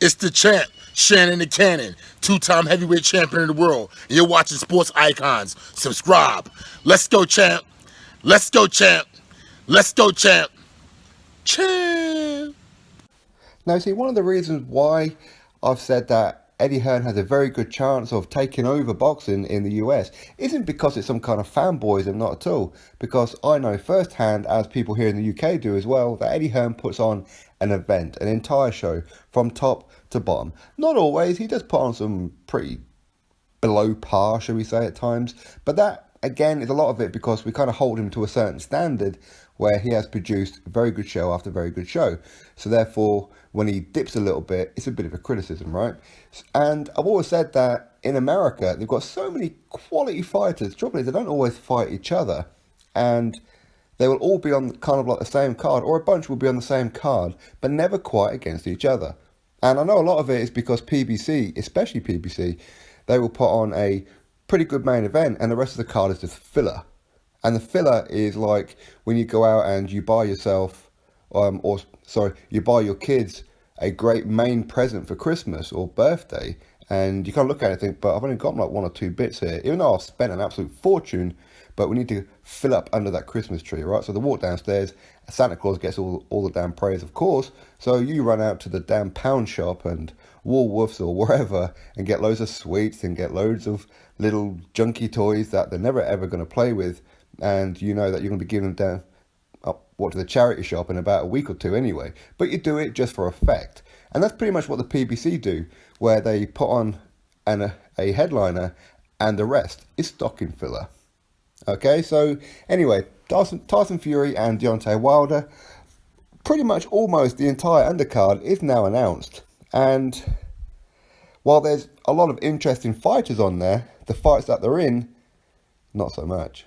It's the champ, Shannon the Cannon, two-time heavyweight champion of the world. And you're watching Sports Icons. Subscribe. Let's go, champ. Let's go, champ. Let's go, champ. Champ. Now, see, one of the reasons why I've said that Eddie Hearn has a very good chance of taking over boxing in the US isn't because it's some kind of fanboyism, not at all. Because I know firsthand, as people here in the UK do as well, that Eddie Hearn puts on an event, an entire show, from top to bottom. Not always, he does put on some pretty below par, shall we say, at times. But that, again, is a lot of it because we kind of hold him to a certain standard where he has produced very good show after very good show. So therefore, when he dips a little bit, it's a bit of a criticism, right? And I've always said that in America, they've got so many quality fighters. The trouble is, they don't always fight each other. And they will all be on kind of like the same card, or a bunch will be on the same card, but never quite against each other. And I know a lot of it is because PBC, especially PBC, they will put on a pretty good main event and the rest of the card is just filler. And the filler is like when you go out and you buy yourself, you buy your kids a great main present for Christmas or birthday, and you kind of look at it and think, but I've only got like one or two bits here, even though I've spent an absolute fortune, but we need to fill up under that Christmas tree, right? So they walk downstairs, Santa Claus gets all the damn praise, of course, so you run out to the damn pound shop and Woolworths or wherever and get loads of sweets and get loads of little junky toys that they're never ever going to play with, and you know that you're going to be giving them to the charity shop in about a week or two anyway, but you do it just for effect. And that's pretty much what the PBC do, where they put on a headliner and the rest is stocking filler. Okay, so anyway, Tyson Fury and Deontay Wilder, pretty much almost the entire undercard is now announced. And while there's a lot of interesting fighters on there, the fights that they're in, not so much.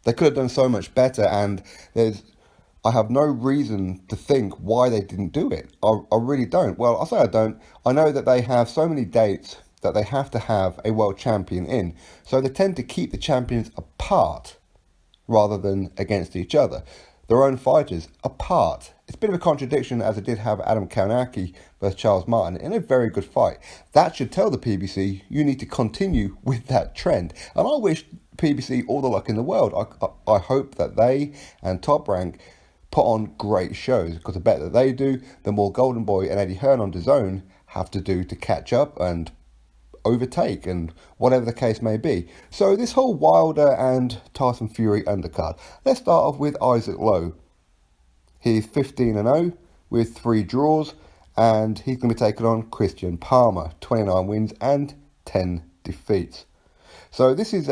They could have done so much better, and I have no reason to think why they didn't do it. I really don't. Well, I'll say I don't. I know that they have so many dates that they have to have a world champion in. So they tend to keep the champions apart rather than against each other. Their own fighters apart. It's a bit of a contradiction, as it did have Adam Kownacki versus Charles Martin in a very good fight. That should tell the PBC you need to continue with that trend. And I wish PBC all the luck in the world. I hope that they and Top Rank put on great shows, because the better they do, the more Golden Boy and Eddie Hearn on DAZN have to do to catch up and overtake, and whatever the case may be. So this whole Wilder and Tyson Fury undercard. Let's start off with Isaac Lowe. He's 15-0 with 3 draws, and he's going to be taking on Christian Palmer, 29 wins and 10 defeats. So this is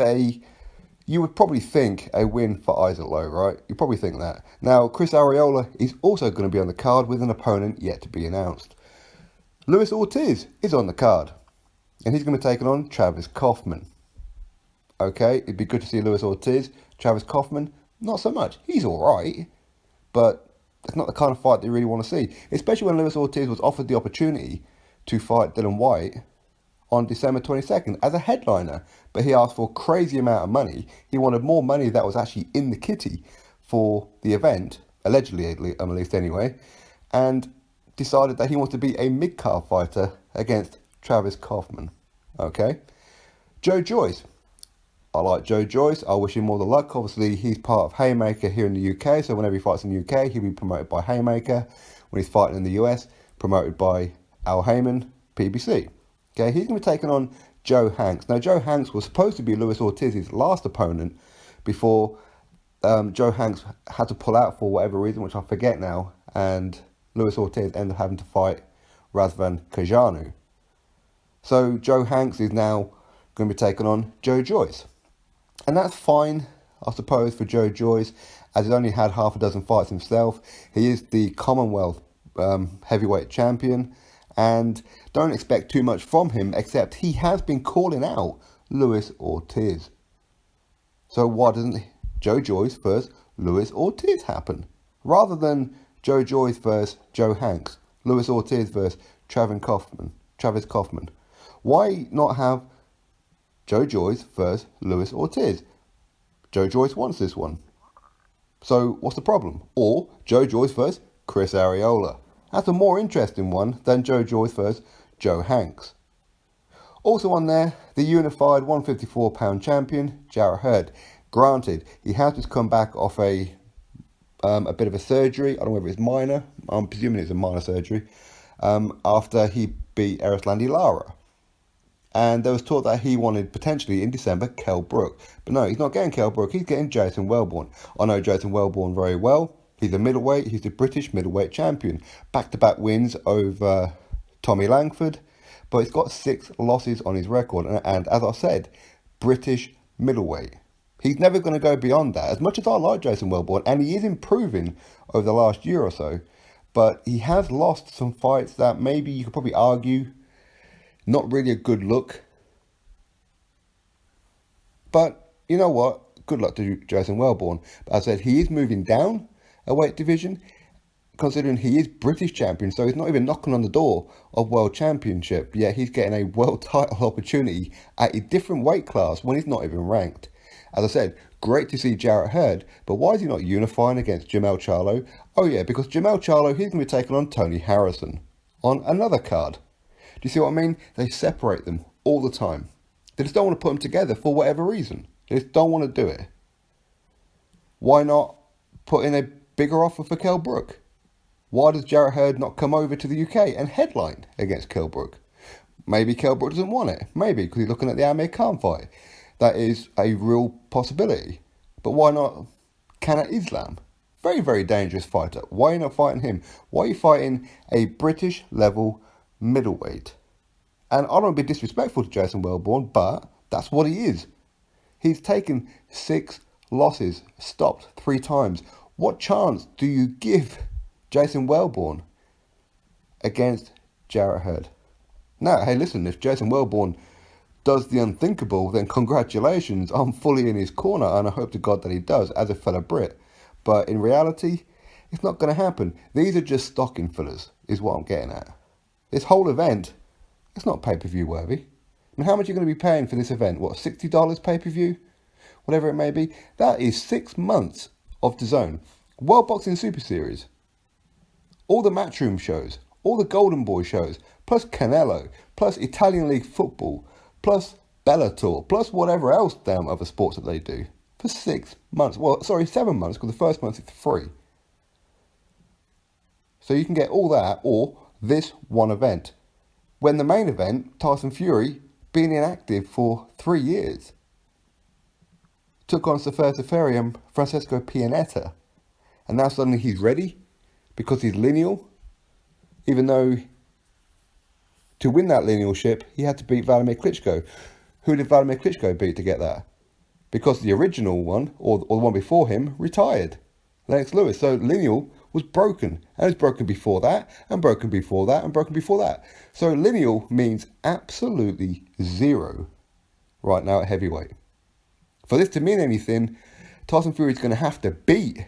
you would probably think a win for Isaac Lowe, right? You probably think that. Now, Chris Arreola is also going to be on the card with an opponent yet to be announced. Luis Ortiz is on the card, and he's going to be taking on Travis Kaufman. Okay, it'd be good to see Luis Ortiz. Travis Kaufman, not so much. He's all right, but it's not the kind of fight that you really want to see, especially when Luis Ortiz was offered the opportunity to fight Dillian Whyte on December 22nd as a headliner, but he asked for a crazy amount of money. He wanted more money that was actually in the kitty for the event, allegedly at least anyway, and decided that he wanted to be a mid-card fighter against Travis Kaufman. Okay, Joe Joyce. I like Joe Joyce. I wish him all the luck. Obviously, he's part of Haymaker here in the UK, so whenever he fights in the UK, he'll be promoted by Haymaker. When he's fighting in the US, promoted by Al Heyman, PBC. Okay, he's going to be taking on Joe Hanks. Now, Joe Hanks was supposed to be Luis Ortiz's last opponent before Joe Hanks had to pull out for whatever reason, which I forget now, and Luis Ortiz ended up having to fight Razvan Kajanu. So Joe Hanks is now going to be taking on Joe Joyce. And that's fine, I suppose, for Joe Joyce, as he's only had half a dozen fights himself. He is the Commonwealth heavyweight champion, and don't expect too much from him, except he has been calling out Luis Ortiz. So why doesn't Joe Joyce versus Luis Ortiz happen? Rather than Joe Joyce versus Joe Hanks, Luis Ortiz versus Travis Kaufman. Why not have Joe Joyce versus Luis Ortiz? Joe Joyce wants this one. So what's the problem? Or Joe Joyce versus Chris Arreola. That's a more interesting one than Joe Joyce versus Joe Hanks. Also on there, the unified 154-pound champion, Jarrett Hurd. Granted, he has just come back off a bit of a surgery. I don't know whether it's minor. I'm presuming it's a minor surgery. After he beat Erislandy Lara. And there was talk that he wanted, potentially in December, Kell Brook. But no, he's not getting Kell Brook. He's getting Jason Wellborn. I know Jason Wellborn very well. He's a middleweight. He's the British middleweight champion. Back-to-back wins over Tommy Langford. But he's got 6 losses on his record. And as I said, British middleweight. He's never going to go beyond that. As much as I like Jason Wellborn, and he is improving over the last year or so, but he has lost some fights that maybe you could probably argue not really a good look. But you know what? Good luck to Jason Wellborn. But as I said, he is moving down a weight division, considering he is British champion, so he's not even knocking on the door of world championship, yet he's getting a world title opportunity at a different weight class when he's not even ranked. As I said, great to see Jarrett Hurd, but why is he not unifying against Jamel Charlo? Oh yeah, because Jamel Charlo, he's going to be taking on Tony Harrison on another card. Do you see what I mean? They separate them all the time. They just don't want to put them together for whatever reason. They just don't want to do it. Why not put in a bigger offer for Kell Brook? Why does Jarrett Hurd not come over to the UK and headline against Kell Brook? Maybe Kell Brook doesn't want it. Maybe because he's looking at the Amir Khan fight. That is a real possibility. But why not Kana Islam? Very, very dangerous fighter. Why are you not fighting him? Why are you fighting a British level middleweight? And I don't want to be disrespectful to Jason Wellborn, but that's what he is. He's taken 6 losses, stopped 3 times. What chance do you give Jason Wellborn against Jarrett Hurd? Now, hey, listen, if Jason Wellborn does the unthinkable, then congratulations, I'm fully in his corner, and I hope to God that he does, as a fellow Brit. But in reality, it's not going to happen. These are just stocking fillers, is what I'm getting at. This whole event, it's not pay-per-view worthy. I mean, how much are you going to be paying for this event? What, $60 pay-per-view? Whatever it may be. That is 6 months of DAZN. World Boxing Super Series. All the Matchroom shows. All the Golden Boy shows. Plus Canelo. Plus Italian League Football. Plus Bellator. Plus whatever else damn other sports that they do. For 6 months. Well, sorry, 7 months, because the first month is free. So you can get all that, or this one event. When the main event, Tyson Fury, being inactive for 3 years, took on Sefer and Francesco Pianetta. And now suddenly he's ready because he's lineal. Even though to win that linealship, he had to beat Vladimir Klitschko. Who did Vladimir Klitschko beat to get that? Because the original one, or the one before him, retired. Lennox Lewis. So lineal was broken. And it was broken before that, and broken before that, and broken before that. So lineal means absolutely 0 right now at heavyweight. For this to mean anything, Tyson Fury is going to have to beat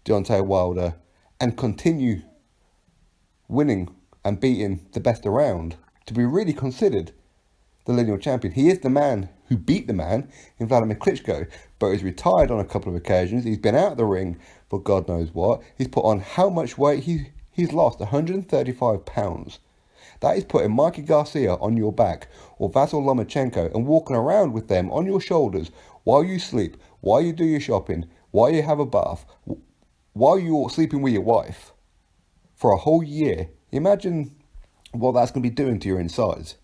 Deontay Wilder and continue winning and beating the best around to be really considered the lineal champion. He is the man who beat the man in Vladimir Klitschko, but he's retired on a couple of occasions. He's been out of the ring for God knows what. He's put on how much weight? He's lost 135 pounds. That is putting Mikey Garcia on your back or Vasyl Lomachenko and walking around with them on your shoulders while you sleep, while you do your shopping, while you have a bath, while you're sleeping with your wife for a whole year. Imagine what that's going to be doing to your insides.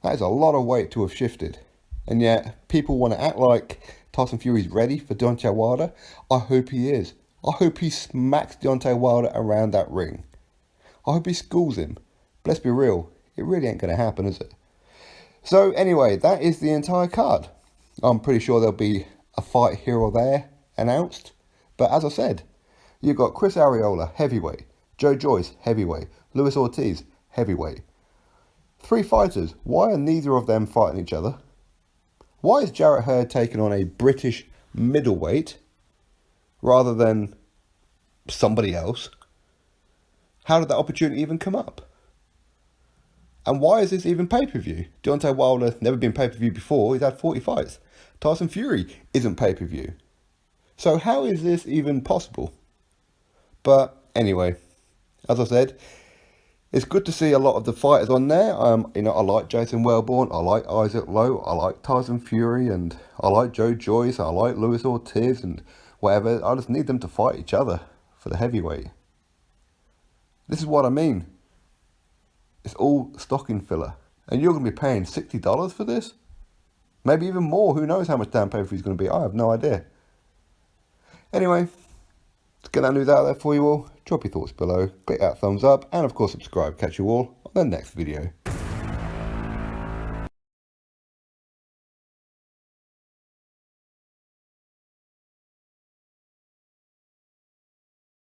That is a lot of weight to have shifted. And yet, people want to act like Tyson Fury's ready for Deontay Wilder. I hope he is. I hope he smacks Deontay Wilder around that ring. I hope he schools him. But let's be real, it really ain't going to happen, is it? So anyway, that is the entire card. I'm pretty sure there'll be a fight here or there announced. But as I said, you've got Chris Arreola, heavyweight. Joe Joyce, heavyweight. Luis Ortiz, heavyweight. 3 fighters. Why are neither of them fighting each other? Why is Jarrett Hurd taking on a British middleweight rather than somebody else? How did that opportunity even come up? And why is this even pay-per-view? Deontay Wilder never been pay-per-view before. He's had 40 fights. Tyson Fury isn't pay-per-view. So how is this even possible? But anyway, as I said, it's good to see a lot of the fighters on there. I like Jason Wellborn, I like Isaac Lowe, I like Tyson Fury, and I like Joe Joyce, I like Luis Ortiz, and whatever. I just need them to fight each other for the heavyweight. This is what I mean. It's all stocking filler. And you're going to be paying $60 for this? Maybe even more. Who knows how much damn pay-per-view is going to be? I have no idea. Anyway, let's get that news out there for you all. Drop your thoughts below. Click that thumbs up. And of course subscribe. Catch you all on the next video.